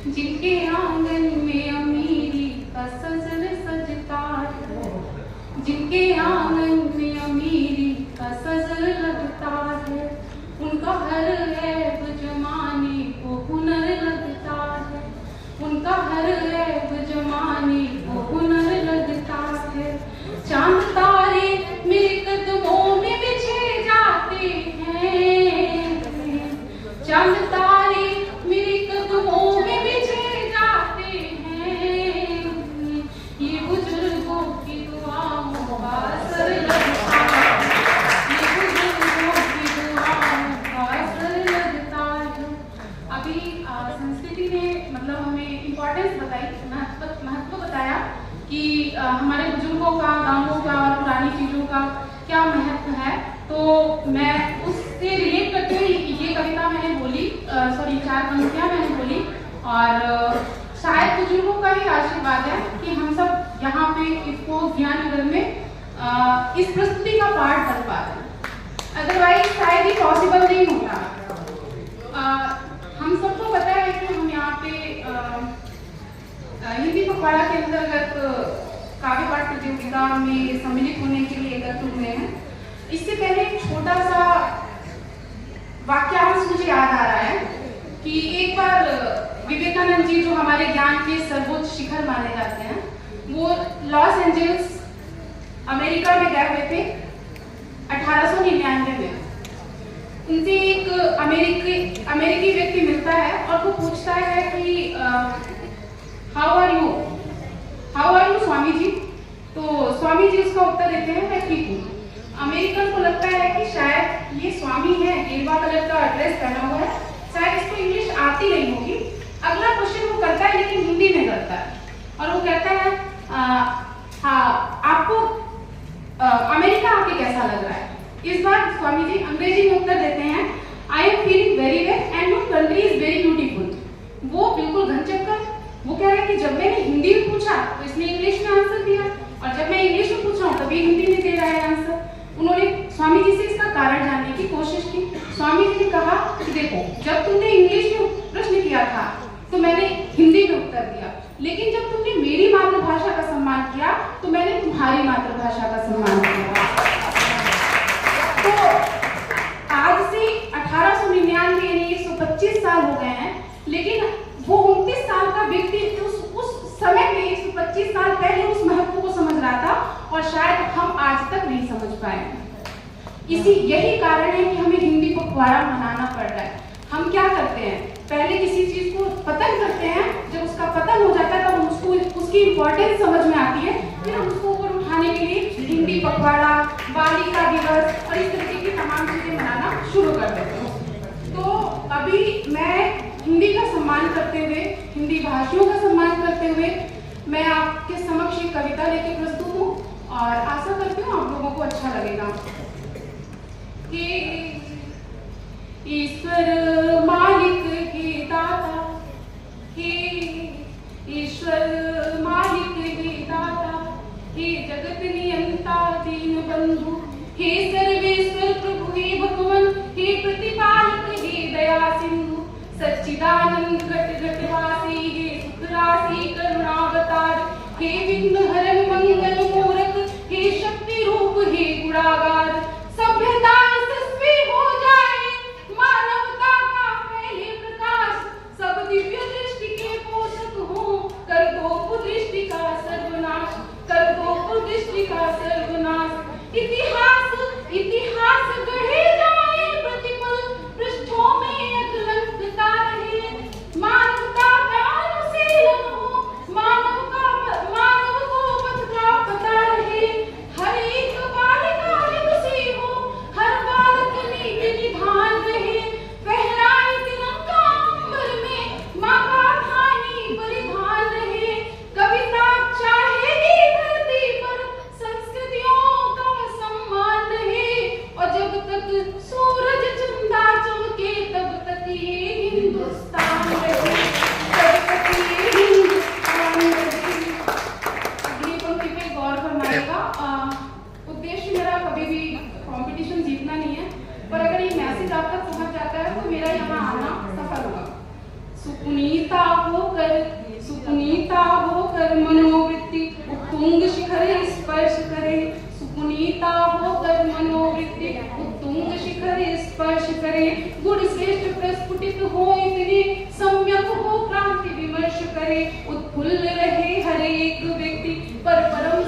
जिनके आंगन में अमीरी का सजन सजता है, जिनके आंगन में अमीरी का सजन लगता है, उनका हर ऐब जमाने को हुनर लगता है, उनका हर ऐब जमाने को हुनर लगता है। चांद तारे मेरे कदमों में बिछे जाते हैं, चांद तारे मेरे कदमों में बिछे जाते हैं, ये बुजुर्गों की दुआओं का असर लगता है, ये बुजुर्गों की दुआओं का असर लगता है। अभी संस्कृति ने मतलब हमें इम्पोर्टेंस बताई, महत्व बताया कि हमारे बुजुर्गों का, गाँवों का और पुरानी चीज़ों का क्या महत्व है। तो मैं उससे रिलेट करते हुए ये कविता मैंने बोली, सॉरी 4 पंक्तियाँ मैंने बोली, और शायद बुजुर्गों का ही आशीर्वाद है कि हम सब यहाँ पे इसको ज्ञाननगर में इस प्रस्तुति का पार्ट कर पा रहे हैं, अदरवाइज शायद ही पॉसिबल नहीं होता। हम सबको पता है कि हम यहाँ पे हिंदी पखवाड़ा के अंतर्गत काव्य पाठ प्रतियोगिता में सम्मिलित होने के लिए एकत्र हुए हैं। इससे पहले एक छोटा सा वाक्यांश मुझे याद आ रहा है कि एक बार विवेकानंद जी, जो हमारे ज्ञान के सर्वोच्च शिखर माने जाते हैं, वो लॉस एंजल्स अमेरिका में गए हुए थे 1899 में। उनसे एक अमेरिकी व्यक्ति मिलता है और वो पूछता है कि how are you Swami ji. तो स्वामी जी उसका उत्तर देते हैं, मैं ठीक हूँ। अमेरिकन को लगता है कि शायद ये स्वामी है, गेरुआ कलर का ड्रेस पहना हुआ है, शायद इसको इंग्लिश आती नहीं होगी। अगला क्वेश्चन वो करता है लेकिन हिंदी में करता है, और वो कहता है हाँ, आपको अमेरिका आके कैसा लग रहा है। इस बार स्वामी जी अंग्रेजी में उत्तर देते हैं, I am feeling very well and your country is very beautiful. वो बिल्कुल घनचक्कर, वो कह रहा है कि जब मैंने हिंदी में पूछा तो इसने इंग्लिश में आंसर दिया, और जब मैं इंग्लिश में पूछ रहा हूँ तभी हिंदी में दे रहा है आंसर। उन्होंने स्वामी जी से इसका कारण जानने की कोशिश की। स्वामी जी ने कहा कि देखो, जब तुमने इंग्लिश में प्रश्न किया था तो मैंने हिंदी में उत्तर दिया, लेकिन जब तुमने मेरी मातृभाषा का सम्मान किया तो मैंने तुम्हारी मातृभाषा का सम्मान किया। तो आज से 1899 यानी 125 साल हो गए हैं, लेकिन वो 29 साल का व्यक्ति उस समय में 125 साल पहले उस महत्व को समझ रहा था, और शायद हम आज तक नहीं समझ पाए। यही कारण है कि हमें हिंदी पखवाड़ा मनाना पड़ रहा है। हम क्या करते हैं, पहले किसी चीज को पतन करते हैं, जब उसका पतन हो जाता है तब उसको उसकी इम्पोर्टेंस समझ में आती है, फिर हम उसको ऊपर उठाने के लिए हिंदी पखवाड़ा, बालिका दिवस और इस तरीके की तमाम चीजें मनाना शुरू कर देते हैं। तो अभी मैं हिंदी का सम्मान करते हुए, हिंदी भाषियों का सम्मान करते हुए मैं आपके समक्ष एक कविता लेके प्रस्तुत हूँ, और आशा करती हूँ आप लोगों को अच्छा लगेगा। कि ईश्वर मालिक हे दाता, हे ईश्वर मालिक हे दाता, हे जगत नियंता दीन बंधु, हे सर्वेश्वर प्रभु हे भगवान, हे प्रतिपालक हे दया सिंधु, सच्चिदानंद घट घट वासी हे सुख राशि करुणावतार, हे विघ्न हरण मंगल मूरत, हे शक्ति रूप हे गुणागार, सभ्यता यशस्वी हो जाए, मानवता का फैले प्रकाश, सब दिव्य दृष्टि के पोषक हो, कर दो कुदृष्टि का सर्वनाश, कर दो कुदृष्टि का सर्वनाश। इतिहास गढ़े जाए प्रतिपल, पृष्ठों में अकलंकता रहे, मानवता का अनुशीलन हो, मानव को पथ का पता रहे, हर एक बालिका होकर मनोवृत्ति उत्तुंग शिखर स्पर्श करे, सुपुनीता होकर मनोवृत्ति उत्तुंग शिखर स्पर्श करे, गुण श्रेष्ठ प्रस्फुटित हो इतने सम्यक हो क्रांति विमर्श करे, उत्फुल्ल रहे हर एक व्यक्ति पर परम